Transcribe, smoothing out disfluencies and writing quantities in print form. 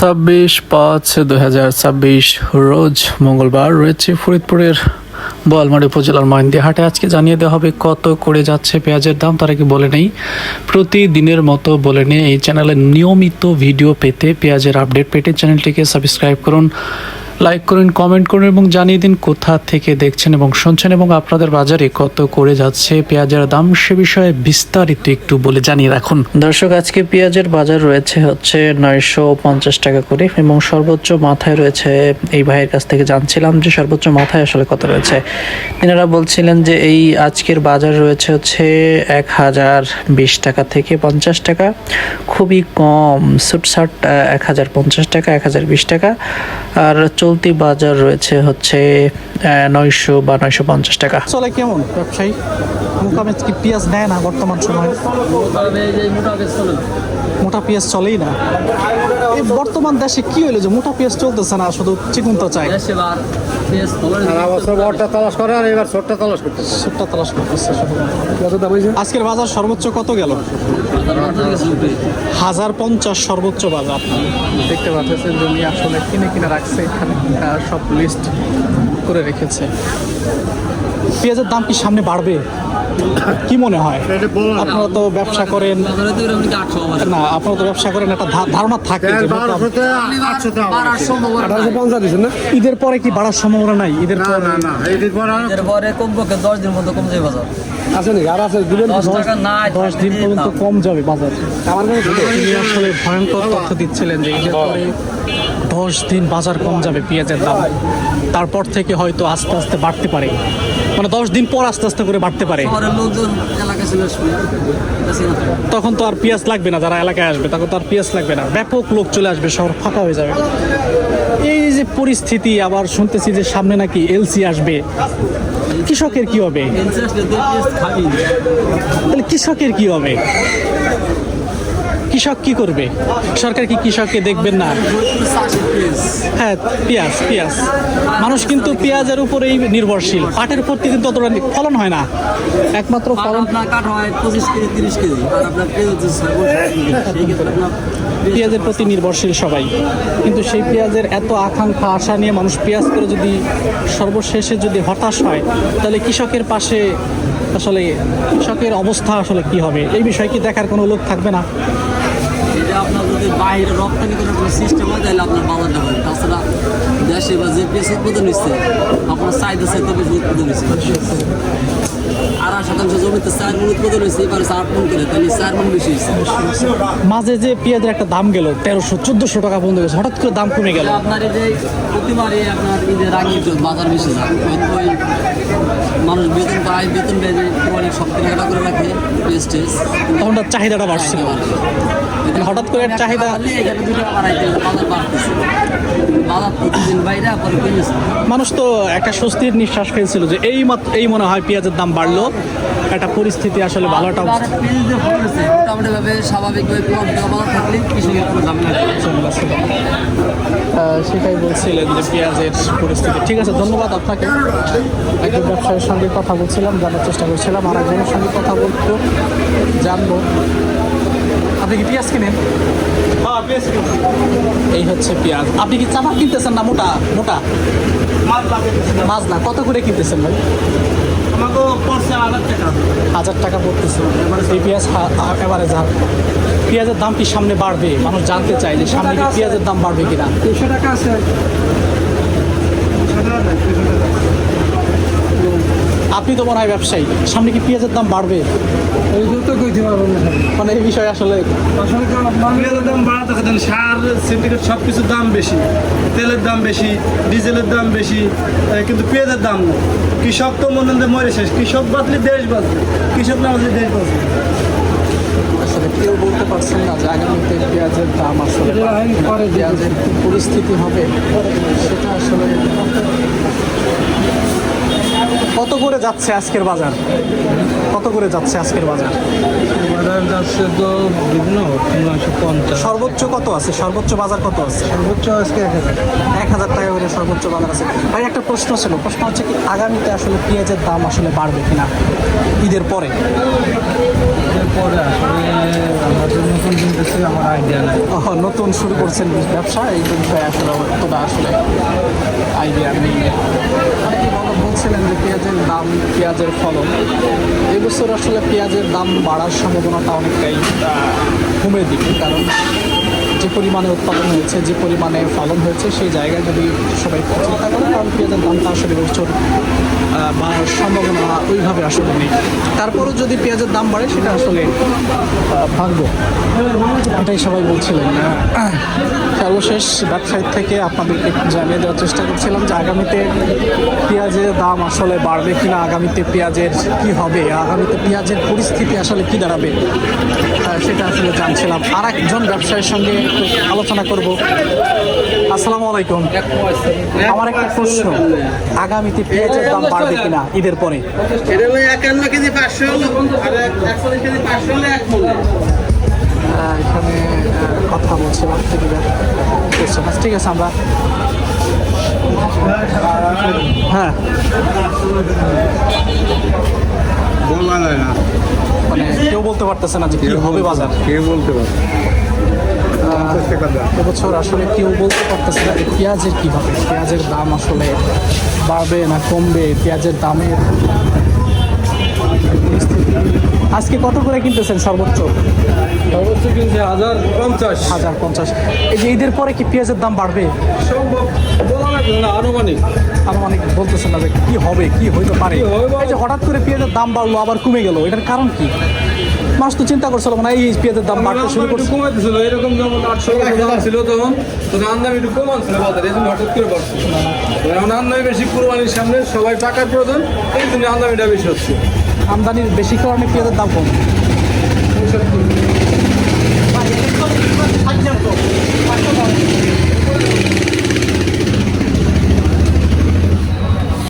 26/5/2026 রোজ মঙ্গলবার রয়েছে ফরিদপুরের বোয়ালমারী উপজেলার মহেন্দি হাটে। আজকে জানিয়ে দেওয়া হবে কত করে যাচ্ছে পেঁয়াজের দাম, তার আগে বলে নেই প্রতিদিনের মতো বলে নিয়ে এই চ্যানেলে নিয়মিত ভিডিও পেতে, পেঁয়াজের আপডেট পেতে চ্যানেলটিকে সাবস্ক্রাইব করুন, লাইক করুন, কমেন্ট করুন এবং জানিয়ে দিন কোথা থেকে দেখছেন এবং শুনছেন এবং আপনাদের বাজারে কত করে যাচ্ছে পেঁয়াজের দাম সে বিষয়ে বিস্তারিত একটু বলে জানিয়ে রাখুন। দর্শক, আজকে পেঁয়াজের বাজার রয়েছে হচ্ছে 950 টাকা করে এবং সর্বোচ্চ মাথায় রয়েছে, এই ভাইয়ের কাছ থেকে জানছিলাম যে সর্বোচ্চ মাথায় আসলে কত রয়েছে। তিনারা বলছিলেন যে এই আজকের বাজার রয়েছে হচ্ছে 1020 টাকা থেকে 50 টাকা, খুবই কম, সুটসাট 1050 টাকা, 1020 টাকা। আর চলতি বাজার রয়েছে হচ্ছে 900 বা 950 টাকা। চলে কেমন ব্যবসায়ী? মোকামেজ কি পেঁয়াজ নেয় না বর্তমান সময়ে? মোটা পেঁয়াজ চলেই না। এই বর্তমান দেশে কি হইলো যে মোটা পেঁয়াজ চলতেছে না, শুধু চিকন তো চাই। আজকের বাজার সর্বোচ্চ কত গেল? 1050 সর্বোচ্চ বাজার। দেখতে পাচ্ছেন জমি আসলে কিনে রাখছে, এখানে সব লিস্ট করে রেখেছে। পেঁয়াজের দাম কি সামনে বাড়বে কি মনে হয়? আপনারা তো ব্যবসা করেন না, আপনারা তো ব্যবসা করেন, একটা ধারণা থাকে ঈদের পরে কি বাড়ার সম্ভাবনা নাই? ঈদের পরে কমপক্ষে 10 দিন মতো কম যাবে বাজার। আছে নাকি আর আছে? 10 দিন পর্যন্ত কম যাবে বাজার। তিনি আসলে ভয়ঙ্কর তথ্য দিচ্ছিলেন যে ঈদের পরে 10 দিন বাজার কম যাবে পেঁয়াজের দাম, তারপর থেকে হয়তো আস্তে আস্তে বাড়তে পারে, মানে 10 দিন পর আস্তে আস্তে করে বাড়তে পারে। তখন তো আর পেঁয়াজ লাগবে না, যারা এলাকায় আসবে তখন তো আর পেঁয়াজ লাগবে না, ব্যাপক লোক চলে আসবে, শহর ফাঁকা হয়ে যাবে। এই যে পরিস্থিতি, আবার শুনতেছি যে সামনে নাকি এলসি আসবে, কৃষকের কি হবে? তাহলে কৃষকের কি হবে? কৃষক কি করবে? সরকার কি কৃষককে দেখবেন না? হ্যাঁ, পেঁয়াজ মানুষ কিন্তু পেঁয়াজের উপরেই নির্ভরশীল, পাটের উপর কিন্তু অতটা ফলন হয় না, একমাত্র ফলন পেঁয়াজের প্রতি নির্ভরশীল সবাই। কিন্তু সেই পেঁয়াজের এত আকাঙ্ক্ষা আশা নিয়ে মানুষ পেঁয়াজ করে যদি সর্বশেষে যদি হতাশ হয়, তাহলে কৃষকের পাশে আসলে কৃষকের অবস্থা আসলে কি হবে, এই বিষয়ে কি দেখার কোনো লোক থাকবে না? আপনার যদি বাইরে রপ্তানি করার কোনো সিস্টেম হয় তাহলে আপনার বাজারটা হবে। তাছাড়া দেশে বা যে পেঁয়াজ উৎপাদন হচ্ছে আপনার চাহিদা চাইতে বেশি উৎপাদন হচ্ছে। 2.5% জমিতে 4 মণ উৎপাদন হয়েছে, এবারে 4 মণ করে, তাহলে 4 মণ বেশি হয়েছে। মাঝে যে পেঁয়াজের একটা দাম গেল 1300-1400 টাকা পর্যন্ত গেছে, হঠাৎ করে দাম কমে গেল। আপনার এই যে প্রতিবারই আপনার ঈদের আগে বাজার বেশি যায়, ওই মানুষ বেতন পায়, বেতন পেয়ে অনেক সব কেনাকাটা করে রাখে, পেঁয়াজ তখন তার চাহিদাটা বাড়ছে, হঠাৎ করে চাহিদা মানুষ তো একটা স্বস্তির নিঃশ্বাস ফেলছিল যে এই মনে হয় পেঁয়াজের দাম বাড়লো, একটা পরিস্থিতি আসলে ভালোটা সেটাই বলছিলেন যে পেঁয়াজের পরিস্থিতি ঠিক আছে। ধন্যবাদ আপনাকে। একজন ব্যবসায়ীর সঙ্গে কথা বলছিলাম, জানার চেষ্টা করছিলাম, আর একজনের সঙ্গে কথা বলতে জানবো। আপনি কি পেঁয়াজ কিনেন? এই হচ্ছে পেঁয়াজ। আপনি কি চাপা কিনতেছেন না মোটা মোটা মাছ? না, কত করে কিনতেছেন ভাই? আমাকে 1000 টাকা পড়তেছে এই পেঁয়াজ এভারেজ। পেঁয়াজের দাম কি সামনে বাড়বে? মানুষ জানতে চায় যে সামনে কি পেঁয়াজের দাম বাড়বে কিনা। 200 টাকা আছে। আপনি তো মনে হয় ব্যবসায়ী, সামনে কি পেঁয়াজের দাম বাড়বে? মানে এই বিষয়ে আসলে পেঁয়াজের দাম বাড়াতে থাকেন, সার সিন্ডিকেট সব কিছুর দাম বেশি, তেলের দাম বেশি, ডিজেলের দাম বেশি, কিন্তু পেঁয়াজের দাম না। কৃষক তো মনে মরে শেষ, কৃষক বাঁচলে দেশ বাঁচবে, কৃষক না বাঁচলে দেশ বাঁচবে। আসলে কেউ বলতে পারছেন না যে আগামীতে পেঁয়াজের দাম আসলে পেঁয়াজের কি পরিস্থিতি হবে সেটা আসলে কত করে যাচ্ছে আজকের বাজার? কত করে যাচ্ছে আজকের বাজার? বাজার যাচ্ছে তো বিভিন্ন 950 সর্বোচ্চ কত আছে? সর্বোচ্চ বাজার কত আছে? সর্বোচ্চ আজকে 1,000 টাকা করে সর্বোচ্চ বাজার আছে। ভাই একটা প্রশ্ন ছিল, প্রশ্ন হচ্ছে কি আগামীতে আসলে পেঁয়াজের দাম আসলে বাড়বে কিনা ঈদের পরে? পরে আসলে আমরা তো নতুন কিনতেছি, আমার আইডিয়া নাই। নতুন শুরু করছেন ব্যবসা, এই বিষয়ে আসলে অতটা আসলে আইডিয়া নেই। অনেকে বলছিলেন যে পেঁয়াজের দাম, পেঁয়াজের ফলন এবছর আসলে পেঁয়াজের দাম বাড়ার সম্ভাবনাটা অনেকটাই কমে দিবে, কারণ যে পরিমাণে উৎপাদন হয়েছে, যে পরিমাণে ফলন হয়েছে, সেই জায়গায় যদি সবাই চিন্তা করে, কারণ পেঁয়াজের দামটা আসলে এবছর বাড়ার সম্ভাবনা ওইভাবে আসলে নেই। তারপরও যদি পেঁয়াজের দাম বাড়ে সেটা আসলে ভাগ্য, এটাই সবাই বলছিলেন। সর্বশেষ ব্যবসায়ী থেকে আপনাদেরকে জানিয়ে দেওয়ার চেষ্টা করছিলাম যে আগামীতে পেঁয়াজের দাম আসলে বাড়বে কিনা, আগামীতে পেঁয়াজের কি হবে, আগামীতে পেঁয়াজের পরিস্থিতি আসলে কি দাঁড়াবে, সেটা আসলে জানছিলাম। আর একজন ব্যবসায়ীর সঙ্গে একটু আলোচনা করব। আসসালামু আলাইকুম। আমার একটা প্রশ্ন, আগামীতে পেঁয়াজের দাম বাড়বে কিনা ঈদের পরে? এটা হলো 51 কেজি 500 হলো, আর 41 কেজি 500 হলো এক মূল্য। এখানে কথা বলছিলাম, ঠিক আছে আমরা হ্যাঁ বলা যায় না, মানে কেউ বলতে পারতেছে না যে কি হবে বাজার। কে বলতে পারে? এবছর আসলে কেউ বলতে পারতেছে না যে পেঁয়াজের কী হবে, পেঁয়াজের দাম আসলে বাড়বে না কমবে, পেঁয়াজের দামের পরিস্থিতি। আজকে কত করে কিনতেছেন সর্বোচ্চ? সর্বোচ্চ কিনছে 1050। 1050। এই যে ঈদের পরে কি পেঁয়াজের দাম বাড়বে? সম্ভব বলা লাগবে না, আনুমানিক। অনেক বলতেছেন না যে কি হবে, কি হইতে পারে। এই যে হঠাৎ করে পেঁয়াজের দাম বাড়লো আবার কমে গেল, এটার কারণ কি? মানুষ তো চিন্তা করছিল মানে এই পেঁয়াজের দাম বাড়তে শুরু করছে। কমাইতেছিল, এরকম যেমন 800 দাম ছিল তখন আমদানি একটু কমান ছিল বাজারে, এই জন্য হঠাৎ করে বাড়ছে। এখন আমদানি বেশি, কুরবানির সামনে সবাই টাকার প্রয়োজন, এই জন্য আমদানিটা বেশি হচ্ছে। আমদানির বেশি কারণে পেঁয়াজের দাম কম।